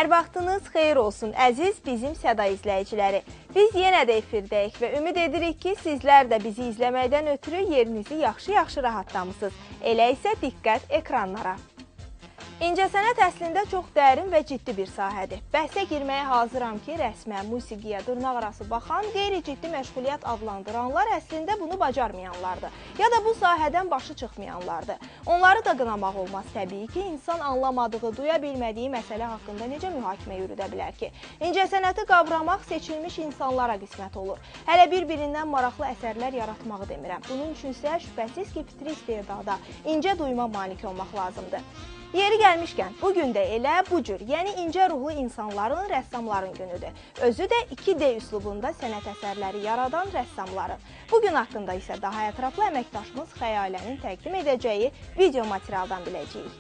Hər vaxtınız xeyir olsun, əziz bizim Səda izləyiciləri. Biz yenə də efirdəyik və ümid edirik ki, sizlər də bizi izləməkdən ötürü yerinizi yaxşı-yaxşı rahatlamışsınız. Elə isə diqqət ekranlara. İncəsənət əslində çox dərin və ciddi bir sahədir. Bəhsə girməyə hazıram ki, rəsmə, musiqiyə, dırnaqarası baxan, qeyri-ciddi məşğuliyyət adlandıranlar əslində bunu bacarmayanlardır. Ya da bu sahədən başı çıxmayanlardır. Onları da qınamaq olmaz təbii ki, insan anlamadığı, duya bilmədiyi məsələ haqqında necə mühakimə yürüdə bilər ki? İncəsənəti qavramaq seçilmiş insanlara qismət olur. Hələ bir-birindən maraqlı əsərlər yaratmağı demirəm. Bunun üçünsə şübhəsiz ki, fitri istedada, incə duyma malik olmaq lazımdır. Yeri gəlmişkən, bugün də elə bu cür, yəni incə ruhlu insanların, rəssamların günüdür. Özü də 2D üslubunda sənət əsərləri yaradan rəssamların. Bugün haqqında isə daha ətraflı əməkdaşımız Xəyalənin təqdim edəcəyi video materialdan biləcəyik.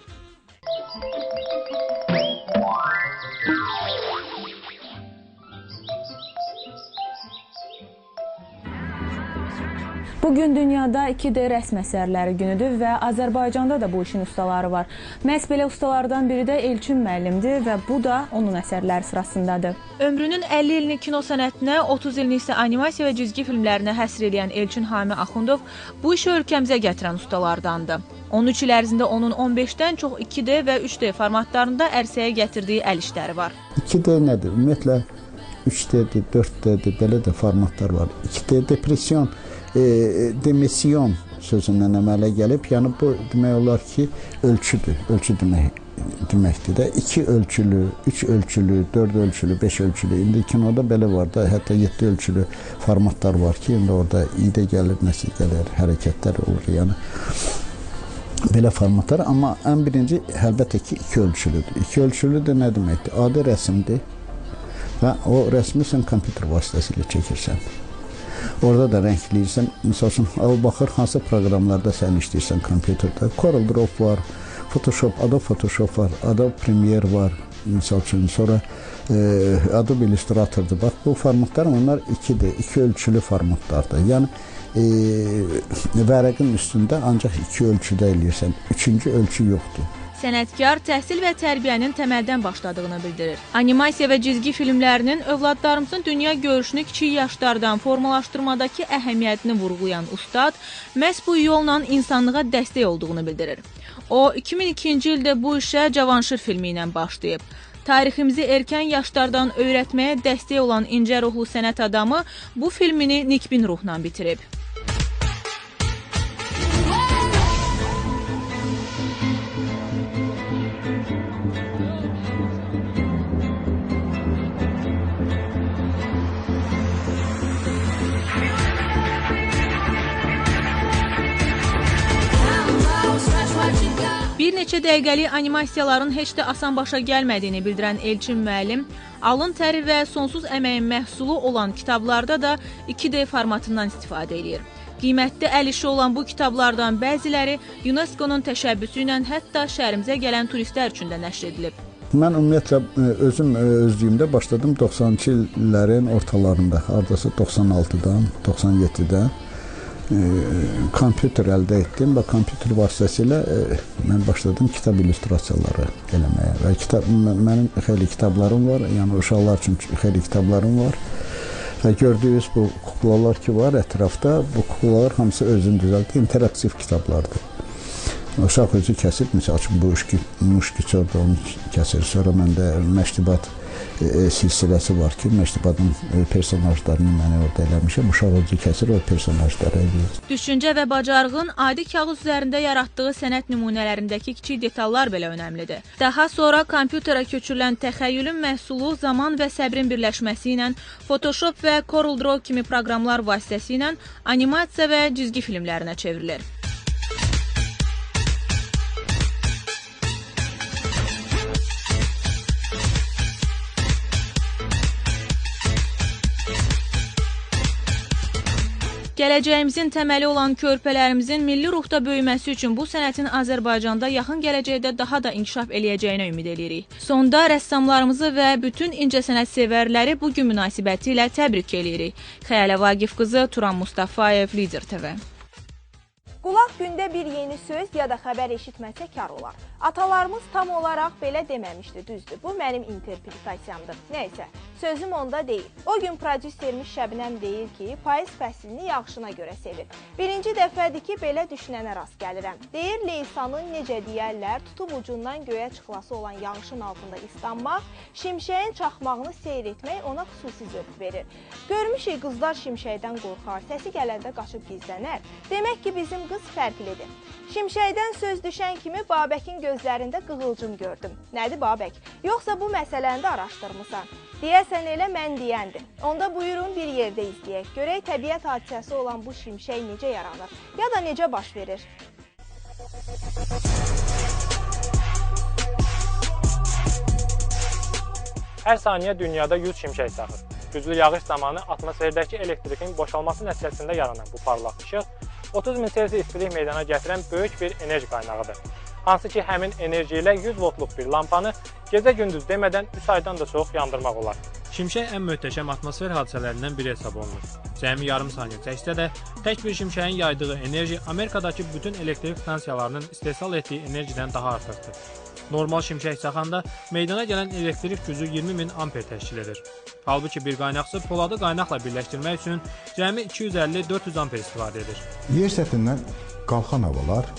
Bugün dünyada 2D rəsm əsərləri günüdür və Azərbaycanda da bu işin ustaları var. Məhz belə ustalardan biri də Elçin müəllimdir və bu da onun əsərləri sırasındadır. Ömrünün 50 ilini kino sənətinə, 30 ilini isə animasiya və cizgi filmlərinə həsr edən Elçin Hami Axundov bu işi ölkəmizə gətirən ustalardandır. 13 il ərzində onun 15-dən çox 2D və 3D formatlarında ərsəyə gətirdiyi əl işləri var. 2D nədir? Ümumiyyətlə 3D-dir, 4D-dir, belə də formatlar var. 2D depression, demisyon sözündən əmələ gəlib, yəni bu demək olar ki, ölçüdür, ölçü deməkdir də. 2 ölçülü, 3 ölçülü, 4 ölçülü, 5 ölçülü, indi kinoda belə var da, hətta 7 ölçülü formatlar var ki, indi orada idə gəlir, nəsil gəlir, hərəkətlər olur, yəni belə formatlar, amma ən birinci əlbəttə ki, 2 ölçülüdür. 2 ölçülü də nə deməkdir? Adi rəsmdir və o rəsmi sən kompüter vasitəsilə çəkirsən. Orada da rəngləyirsən, misal üçün, baxır, hansı proqramlarda sən işləyirsən kompüterdə. CorelDRAW var, Photoshop, Adobe Photoshop var, Adobe Premiere var, misal üçün, sonra Adobe Illustrator'dır. Bax, bu formatlar, onlar 2D, 2 ölçülü formatlardır. Yəni, vərəqin üstündə ancaq 2 ölçüdə eləyirsən, 3-cü ölçü yoxdur. Sənətkar təhsil və tərbiyənin təməldən başladığını bildirir. Animasiya və cizgi filmlərinin övladlarımızın dünya görüşünü kiçik yaşlardan formalaşdırmadakı əhəmiyyətini vurğulayan ustad məhz bu yolla insanlığa dəstək olduğunu bildirir. O, 2002-ci ildə bu işə Cavanşir filmi ilə başlayıb. Tariximizi erkən yaşlardan öyrətməyə dəstək olan incə ruhlu sənət adamı bu filmini nikbin ruhla bitirib. Bir neçə dəqiqəlik animasiyaların heç də asan başa gəlmədiyini bildirən Elçin müəllim, alın təri və sonsuz əməyin məhsulu olan kitablarda da 2D formatından istifadə edir. Qiymətli əl işi olan bu kitablardan bəziləri UNESCO-nun təşəbbüsü ilə hətta şəhərimizə gələn turistlər üçün də nəşr edilib. Mən ümumiyyətlə özüm özlüyümdə başladım 90-cı illərin ortalarında, hardasa 96-dan, 97-dən. Kompüter əldə etdim və kompüter vasitəsilə mən başladım kitab illüstrasiyaları eləməyə və mənim xeyli kitablarım var, yəni uşaqlar üçün xeyli kitablarım var və gördüyünüz bu kuklalar ki var ətrafda, bu kuklalar hamısı özünü düzəltdi, interaktiv kitablardır. Uşaq özü kəsir, misal üçün bu muşkiçorda onu kəsir, sonra məndə məştubat silsiləsi var ki, məktubadın personajlarını mənə orada eləmişəm. Uşaq özü kəsir, o personajları eləyir. Düşüncə və bacarığın adi kağız üzərində yaratdığı sənət nümunələrindəki kiçik detallar belə önəmlidir. Daha sonra kompüterə köçürülən təxəyyülün məhsulu zaman və səbrin birləşməsi ilə Photoshop və CorelDRAW kimi proqramlar vasitəsilə animasiya və cizgi filmlərinə çevrilir. Gələcəyimizin təməli olan körpələrimizin milli ruhda böyüməsi üçün bu sənətin Azərbaycanda yaxın gələcəkdə daha da inkişaf eləyəcəyinə ümid edirik. Sonda rəssamlarımızı və bütün incəsənət sevərləri bu gün münasibəti ilə təbrik edirik. Xəyalə Vaqif qızı, Turan Mustafayev, Lider TV. Qulaq gündə bir yeni söz ya da xəbər eşitməsə kar olar. Atalarımız tam olaraq belə deməmişdi, düzdür. Bu mənim interpretasiyamdır. Nəysə, sözüm onda deyil. O gün prodüserimiz Şəbnəm deyir ki, payız fəslini yağışına görə sevir. Birinci dəfədir ki, belə düşünənə rast gəlirəm. Deyir, Leysanın necə deyərlər, tutub ucundan göyə çıxlası olan yağışın altında islanmaq, şimşəyin çaxmağını seyr etmək ona xüsusi zövq verir. Görmüşük, qızlar şimşəkdən qorxar, səsi gələndə qaçıb gizlənər. Demək ki, bizim qız fərqlidir. Şimşəkdən söz düşən kimi Babəkin gözlərində qığılcım gördüm. Nədir Babək? Yoxsa bu məsələni də araşdırmısan? Deyəsən elə mən deyəndir. Onda buyurun bir yerdə izləyək. Görək təbiət hadisəsi olan bu şimşək necə yaranır ya da necə baş verir? Hər saniyə dünyada 100 şimşək çaxır. Güclü yağış zamanı atmosferdəki elektrikin boşalması nəticəsində yaranan bu parlaq işıq 30 min Selsi istilik meydana gətirən böyük bir enerji qaynağıdır. Hansı ki, həmin enerji ilə 100 voltluq bir lampanı gecə-gündüz demədən 3 aydan da çox yandırmaq olar. Şimşək ən möhtəşəm atmosfer hadisələrindən biri hesab olunur. Cəmi yarım saniyə çəksə də, tək bir şimşəyin yaydığı enerji Amerikadakı bütün elektrik stansiyalarının istehsal etdiyi enerjidən daha artıqdır. Normal şimşək çaxanda meydana gələn elektrik gücü 20 min amper təşkil edir. Halbuki bir qaynaqçı poladı qaynaqla birləşdirmək üçün cəmi 250-400 amper istifadə edir. Yer səthindən qalxan havalar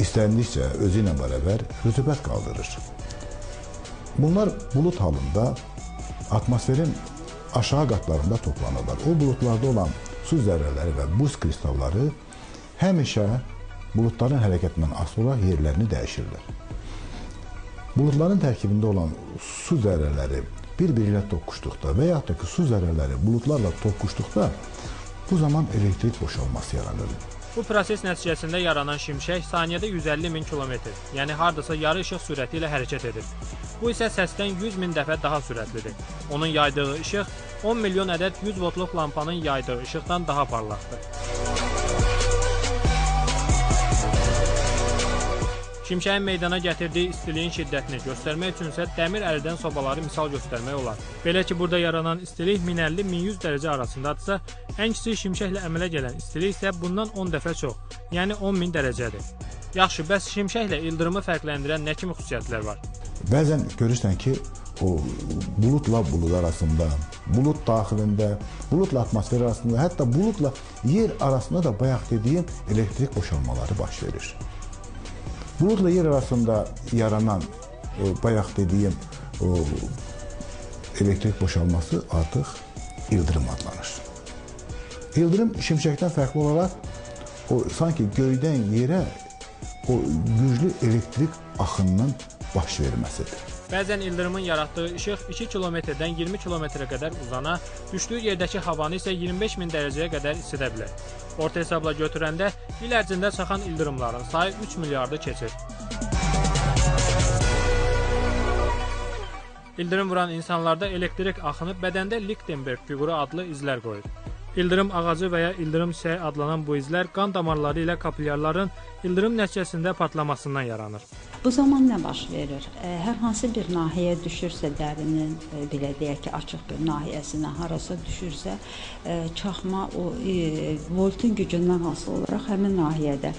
istəndikcə özü ilə bərabər rütubət qaldırır. Bunlar bulut halında atmosferin aşağı qatlarında toplanırlar. O bulutlarda olan su zərrələri və buz kristalları həmişə buludların hərəkətindən asılı olaraq yerlərini dəyişirlər. Buludların tərkibində olan su zərrələri bir-biri ilə toqquşduqda və yaxud da ki, su zərrələri buludlarla toqquşduqda bu zaman elektrik boşalması yaranır. Bu proses nəticəsində yaranan şimşək saniyədə 150 min kilometr, yəni hardasa yarı işıq sürəti ilə hərəkət edir. Bu isə səsdən 100 min dəfə daha sürətlidir. Onun yaydığı işıq 10 milyon ədəd 100 voltluq lampanın yaydığı işıqdan daha parlaqdır. Şimşəyin meydana gətirdiyi istiliyin şiddətini göstərmək üçün isə dəmir əridən sobaları misal göstərmək olar. Belə ki, burada yaranan istilik 1050-1100 dərəcə arasındadırsa, ən kiçik şimşəklə əmələ gələn istilik isə bundan 10 dəfə çox, yəni 10.000 dərəcədir. Yaxşı, bəs şimşəklə ildırımı fərqləndirən nə kimi xüsusiyyətlər var? Bəzən görürsən ki, o buludla bulud arasında, bulud daxilində, buludla atmosfer arasında, hətta buludla yer arasında da bayaq dediyim elektrik boşalmaları baş verir. Buludla yer arasında yaranan bayaq dediyim elektrik boşalması artıq ildırım adlanır. İldırım şimşəkdən fərqli olaraq sanki göydən yerə o güclü elektrik axınının baş verməsidir. Bəzən ildırımın yaratdığı işıq 2 kilometrdən 20 kilometrə qədər uzana, düşdüyü yerdəki havanı isə 25 min dərəcəyə qədər isidə bilər. Orta hesabla götürəndə il ərzində çaxan ildırımların sayı 3 milyardı keçir. İldırım vuran insanlarda elektrik axını bədəndə Lichtenberg fiquru adlı izlər qoyur. İldırım ağacı və ya ildırım çiçəyi adlanan bu izlər qan damarları ilə kapilyarların ildırım nəticəsində partlamasından yaranır. Bu zaman nə baş verir? Hər hansı bir nahiyyə düşürsə, dərinin, belə deyək ki, açıq bir nahiyəsinə harasa düşürsə, çaxma o voltun gücündən asılı olaraq həmin nahiyədə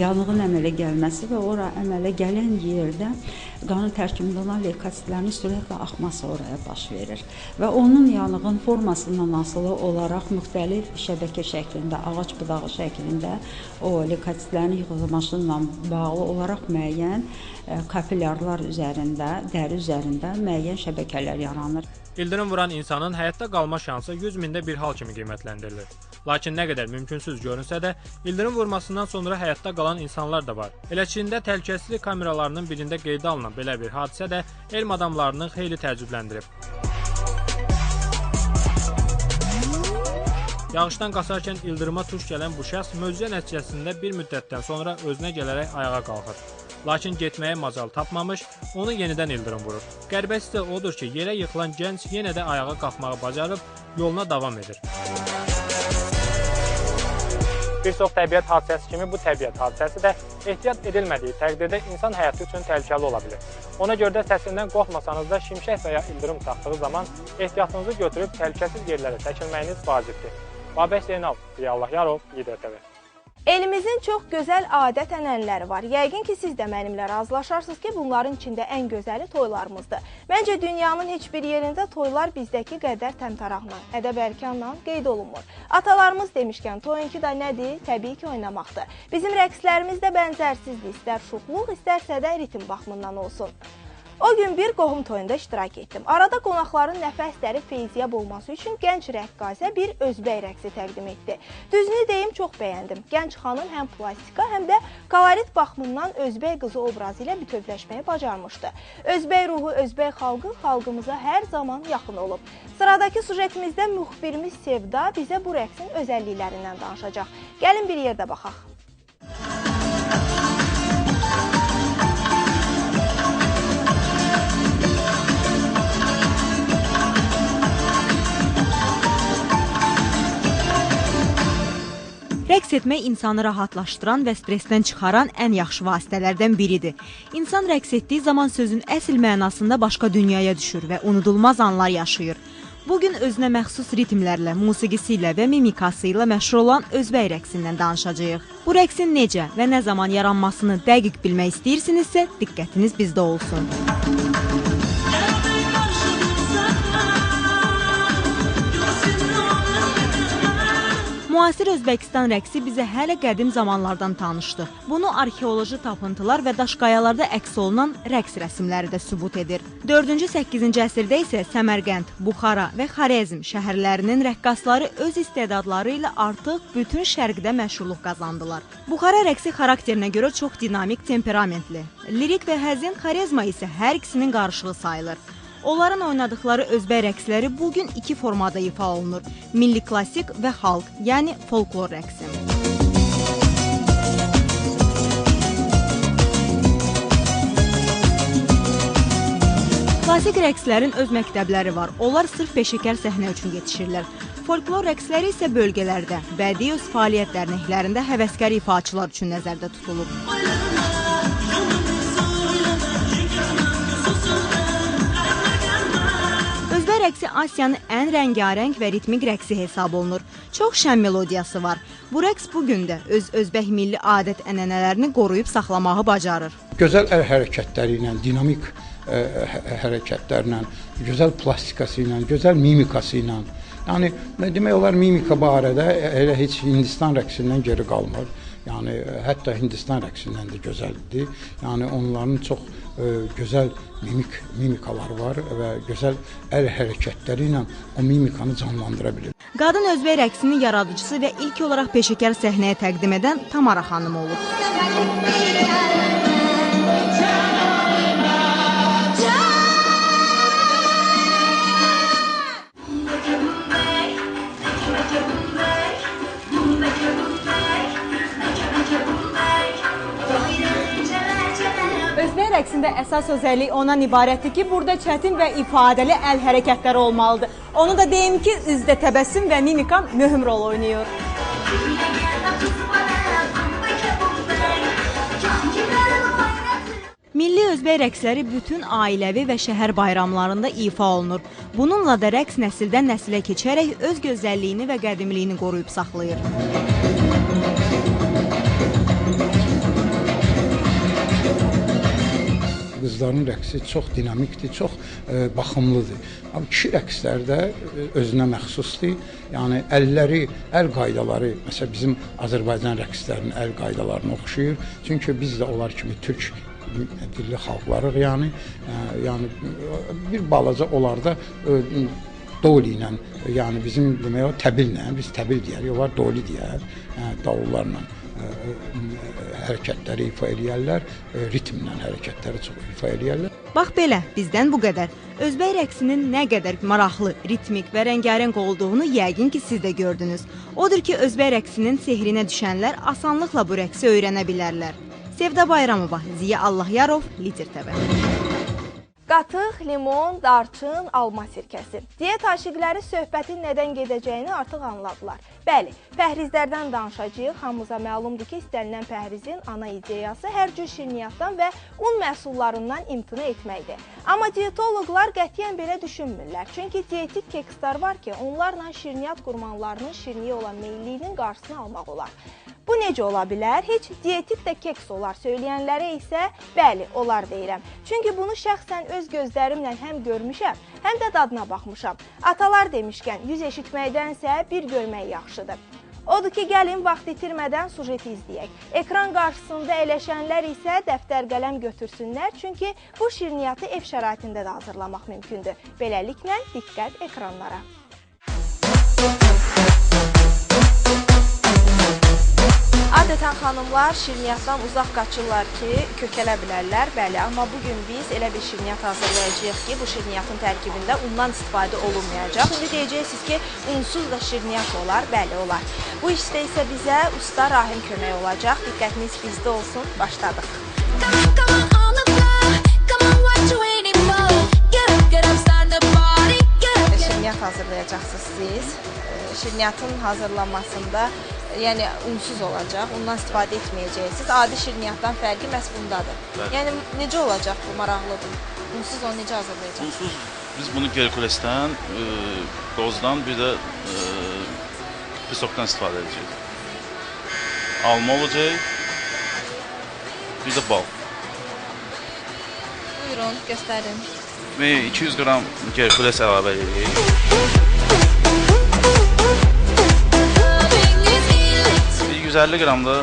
yanğın əmələ gəlməsi və ora əmələ gələn yerdə qanın tərkibində olan leykositlərin sürətlə axması oraya baş verir. Və onun yanğın formasından asılı olaraq müxtəlif şəbəkə şəklində, ağac budağı şəklində o leykositlərin yığılması ilə bağlı olaraq müəyyən kapilyarlar üzərində, dəri üzərində müəyyən şəbəkələr yaranır. İldırım vuran insanın həyatda qalma şansı 100 mində bir hal kimi qiymətləndirilir. Lakin nə qədər mümkünsüz görünsə də, ildırım vurmasından sonra həyatda qalan insanlar da var. Elə Çində təhlükəsizlik kameralarının birində qeydə alınan belə bir hadisə də elm adamlarını xeyli təəccübləndirib. Yağışdan qaçarkən ildırıma tuş gələn bu şəxs möcüzə nəticəsində bir müddətdən sonra özünə gələrək ayağa qalxır. Lakin getməyə macal tapmamış, onu yenidən ildırım vurur. Qəribəsi isə odur ki, yerə yıxılan gənc yenə də ayağa qalxmağı bacarıb, yoluna davam edir. Bir çox təbiət hadisəsi kimi bu təbiət hadisəsi də ehtiyat edilmədiyi təqdirdə insan həyatı üçün təhlükəli ola bilir. Ona görə də səsindən qorxmasanız da şimşək və ya ildırım çaxdığı zaman ehtiyatınızı götürüb təhlükəsiz yerlərə çəkilməyiniz vacibdir. Babək Zeynal, Ziyallah Yarov, İDTV. Elimizin çox gözəl adət-ənənələri var. Yəqin ki, siz də mənimlə razılaşarsınız ki, bunların içində ən gözəli toylarımızdır. Məncə, dünyanın heç bir yerində toylar bizdəki qədər təmtaraqla, ədəb-ərkanla qeyd olunmur. Atalarımız demişkən, toyunki da nədir? Təbii ki, oynamaqdır. Bizim rəqslərimiz də bənzərsizdir, istər şuxluq, istərsə də ritim baxımından olsun. O gün bir qohum toyunda iştirak etdim. Arada qonaqların nəfəsləri feyziyab olması üçün gənc rəqqasə bir özbək rəqsi təqdim etdi. Düzünü deyim, çox bəyəndim. Gənc xanım həm plastika, həm də kolorit baxımından özbək qızı obrazı ilə bütövləşməyi bacarmışdı. Özbək ruhu, özbək xalqı xalqımıza hər zaman yaxın olub. Sıradakı sujetimizdə müxbirimiz Sevda bizə bu rəqsin özəlliklərindən danışacaq. Gəlin bir yerdə baxaq. Rəqs etmək insanı rahatlaşdıran və stressdən çıxaran ən yaxşı vasitələrdən biridir. İnsan rəqs etdiyi zaman sözün əsl mənasında başqa dünyaya düşür və unudulmaz anlar yaşayır. Bugün özünə məxsus ritmlərlə, musiqisi ilə və mimikası ilə məşhur olan özbək rəqsindən danışacağıq. Bu rəqsin necə və nə zaman yaranmasını dəqiq bilmək istəyirsinizsə, diqqətiniz bizdə olsun. Müasir Özbəkistan rəqsi bizə hələ qədim zamanlardan tanışdır. Bunu arxeoloji tapıntılar və daşqayalarda əks olunan rəqs rəsmləri də sübut edir. 4-cü, 8-ci əsrdə isə Səmərqənd, Buxara və Xarəzm şəhərlərinin rəqqasları öz istedadları ilə artıq bütün şərqdə məşhurluq qazandılar. Buxara rəqsi xarakterinə görə çox dinamik, temperamentli. Lirik və həzin, xarezma isə hər ikisinin qarışığı sayılır. Onların oynadıkları özbək rəqsləri bugün iki formada ifa olunur. Milli klassik və xalq, yəni folklor rəqsi. Klassik rəqslərin öz məktəbləri var. Onlar sırf peşəkar səhnə üçün yetişirlər. Folklor rəqsləri isə bölgələrdə, bədii öz fəaliyyət dərnəklərində həvəskar ifaçılar üçün nəzərdə tutulub. Özbək rəqsi Asiyanın ən rəngarəng və ritmik rəqsi hesab olunur. Çox şən melodiyası var. Bu rəqs bugün də özbək milli adət-ənənələrini qoruyub saxlamağı bacarır. Gözəl əl hərəkətləri ilə, dinamik hərəkətlərlə, gözəl plastikası ilə, gözəl mimikası ilə. Yəni, demək olar mimika barədə elə heç Hindistan rəqsindən geri qalmır. Yəni, hətta Hindistan rəqsindən də gözəldir. Yəni, onların çox gözəl mimikaları var və gözəl əl hərəkətləri ilə o mimikanı canlandıra bilir. Qadın özbək rəqsinin yaradıcısı və ilk olaraq peşəkar səhnəyə təqdim edən Tamara xanım olub. Özbək rəqsində əsas özəllik ondan ibarətdir ki, burada çətin və ifadəli əl hərəkətləri olmalıdır. Onu da deyim ki, üzdə təbəssüm və mimika mühüm rol oynayır. Milli özbək rəqsləri bütün ailəvi və şəhər bayramlarında ifa olunur. Bununla da rəqs nəsildən nəsilə keçərək öz gözəlliyini və qədimliyini qoruyub saxlayır. Qızların rəqsi çox dinamikdir, çox baxımlıdır. Amma kişi rəqslərdə özünə məxsusdur. Yəni, əl qaydaları, məsələn, bizim Azərbaycan rəqslərinin əl qaydalarına oxşayır. Çünki biz də onlar kimi türk dilli xalqlarıq, yəni bir balaca onlarda doli ilə, yəni bizim demək o təbillə, biz təbil deyərik, onlar doli deyər, davullarla hərəkətləri ifa eləyərlər, ritmlə hərəkətləri çox ifa eləyərlər. Bax belə, bizdən bu qədər. Özbək rəqsinin nə qədər maraqlı, ritmik və rəngarəng olduğunu yəqin ki, siz də gördünüz. Odur ki, özbək rəqsinin sehrinə düşənlər asanlıqla bu rəqsi öyrənə bilərlər. Sevda Bayramova, Ziya Allahyarov, Lider TV. Qatıq, limon, darçın, alma sirkəsi. Diyet aşiqləri söhbətin nədən gedəcəyini artıq anladılar. Bəli, pəhrizlərdən danışacağıq. Hamımıza məlumdur ki, istənilən pəhrizin ana ideyası hər cür şirniyyatdan və un məhsullarından imtina etməkdir. Amma diyetoloqlar qətiyyən belə düşünmürlər. Çünki dietik kekslər var ki, onlarla şirniyyat qurmanlarının şirniyə olan meyilliyinin qarşısını almaq olar. Bu necə ola bilər? Heç dietik də keks olar söyləyənlərə isə bəli, olar deyirəm. Çünki bunu şəxsən öz gözlərimlə həm görmüşəm, həm də dadına baxmışam. Atalar demişkən, 100 eşitməkdənsə bir görmək yaxşıdır. Odur ki, gəlin vaxt itirmədən sujeti izləyək. Ekran qarşısında əyləşənlər isə dəftər qələm götürsünlər, çünki bu şirniyyatı ev şəraitində də hazırlamaq mümkündür. Beləliklə, diqqət ekranlara. Adətən xanımlar şirniyyatdan uzaq qaçırlar ki, kökələ bilərlər, bəli. Amma bugün biz elə bir şirniyyat hazırlayacağıq ki, bu şirniyyatın tərkibində undan istifadə olunmayacaq. İndi deyəcəksiniz ki, unsuz da şirniyyat olar, bəli olar. Bu işdə isə bizə usta Rahim kömək olacaq. Diqqətiniz bizdə olsun, başladıq. Şirniyyat hazırlayacaqsınız siz. Şirniyyatın hazırlanmasında yəni unsuz olacaq, ondan istifadə etməyəcəksiniz. Adi şirniyyatdan fərqi məhz bundadır. Yəni necə olacaq bu, maraqlıdır. Unsuz onu necə hazırlayacaqsınız? Unsuz biz bunu Herkulesdən, qozdan, bir də pisokdan istifadə edəcəyik. Alma olacaq, bir də bal. Buyurun, göstərin. Və 200 qram Herkules əlavə edirik. 150 qram da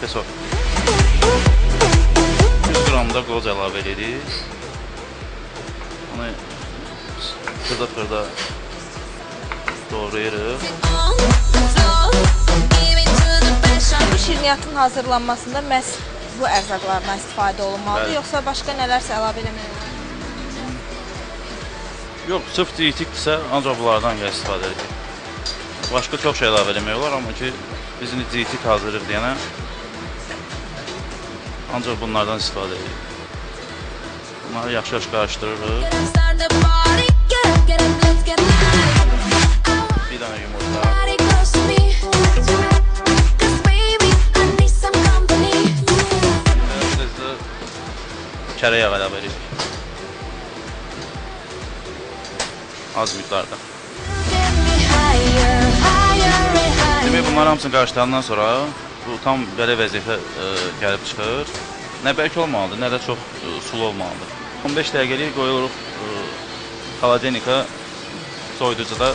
pesok. 100 qram da qoz əlavə edirik. Onu xırda-xırda doğrayırıq. Bu şirniyyatın hazırlanmasında məhz bu ərzaqlardan istifadə olunmalıdır, yoxsa başqa nələrsə əlavə eləmək olar? Yox, sırf dietikdirsə ancaq bunlardan istifadə edirik. Başqa çox şey əlavə eləmək olar, amma ki biz indi dietik hazırlıq deyənə ancaq bunlardan istifadə edirik. Bunları yaxşı-yaxşı qarışdırırıq. Bir dənə yumurta. Biraz da kərə yağı əlavə edirik. Az miqdarda. Demək, bunlar hamısını qarışdırandan sonra bu tam belə vəziyyətə gəlib çıxır. Nə bərk olmalıdır, nə də çox sulu olmalıdır. 15 dəqiqəlik qoyuluruq xaladenika, soyuducuda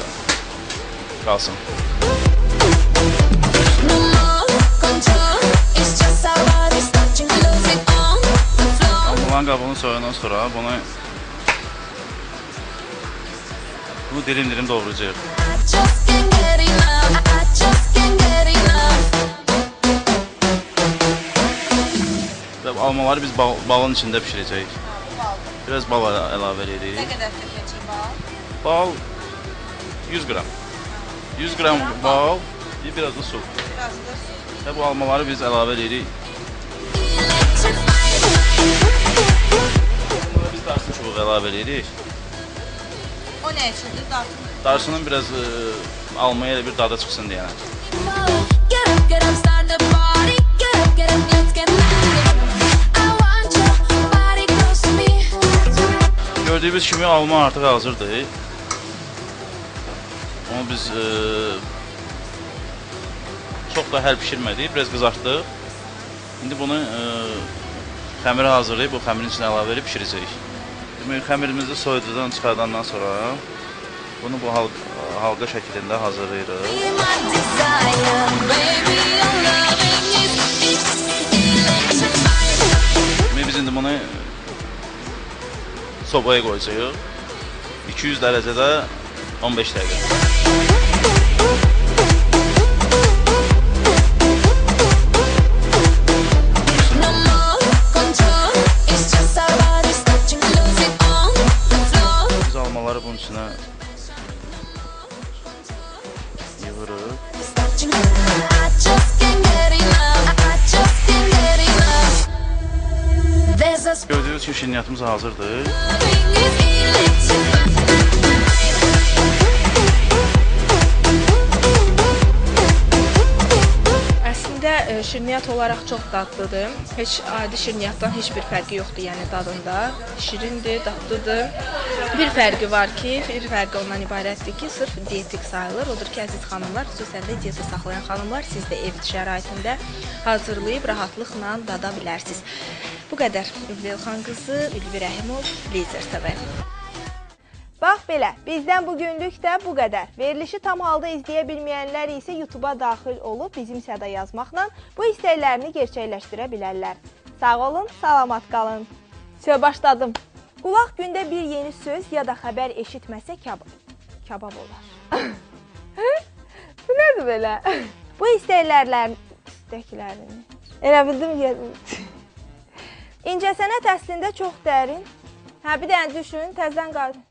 qalsın. Bunların qabığını soyandan sonra bunu dilim-dilim doğrayacağıq. Almaları biz balın içində pişirəcəyik. Biraz bal əlavə edirik. Nə qədər tökəcəyik bal? Bal 100 qram. 100 qram bal, biraz da su. Biraz da su. Və bu almaları biz əlavə edirik. Bunlara biz darsın çubuğu əlavə edirik. O nə üçündür? Darsın? Darsının biraz almaya elə bir dadı çıxsın deyənə. Gördüyümüz kimi alma artıq hazırdır. Onu biz çox da həl pişirmədik, biraz qızartdıq. İndi bunu xəmiri hazırlayıb, bu xəmirin içine əlavə edib pişirəcəyik. Demək, xəmirimizi soyuducudan çıxardandan sonra bunu bu halqa şəklində hazırlayırıq. Demək, biz indi bunu sobaya qoyacağıq. 200 dərəcədə 15 dəqiqə. Biz almaları bunun içine yığırıq. Gördüyünüz kimi şirniyyatımız hazırdır. Əslində Şirniyyat olaraq çox dadlıdır. Heç adi şirniyyatdan heç bir fərqi yoxdur, yəni dadında. Şirindir, dadlıdır. Bir fərqi var ki, ondan ibarətdir ki, sırf dietik sayılır. Odur ki, əziz xanımlar, xüsusən də diyeta saxlayan xanımlar, siz də ev şəraitində hazırlayıb rahatlıqla dada bilərsiniz. Bu qədər. Ülvi Elxan qızı, Ülvi Rəhimov, Lizer TV. Bax belə, bizdən bugünlük də bu qədər. Verilişi tam halda izləyə bilməyənlər isə YouTube-a daxil olub bizim səda yazmaqla bu istəklərini gerçəkləşdirə bilərlər. Sağ olun, salamat qalın. Başladım. Qulaq gündə bir yeni söz ya da xəbər eşitməsə kabab olar. Bu nədir belə? Bu istəklərini... Elə bildim ki... İncəsənət əslində çox dərin. Bir dənə düşün, təzdən qalın.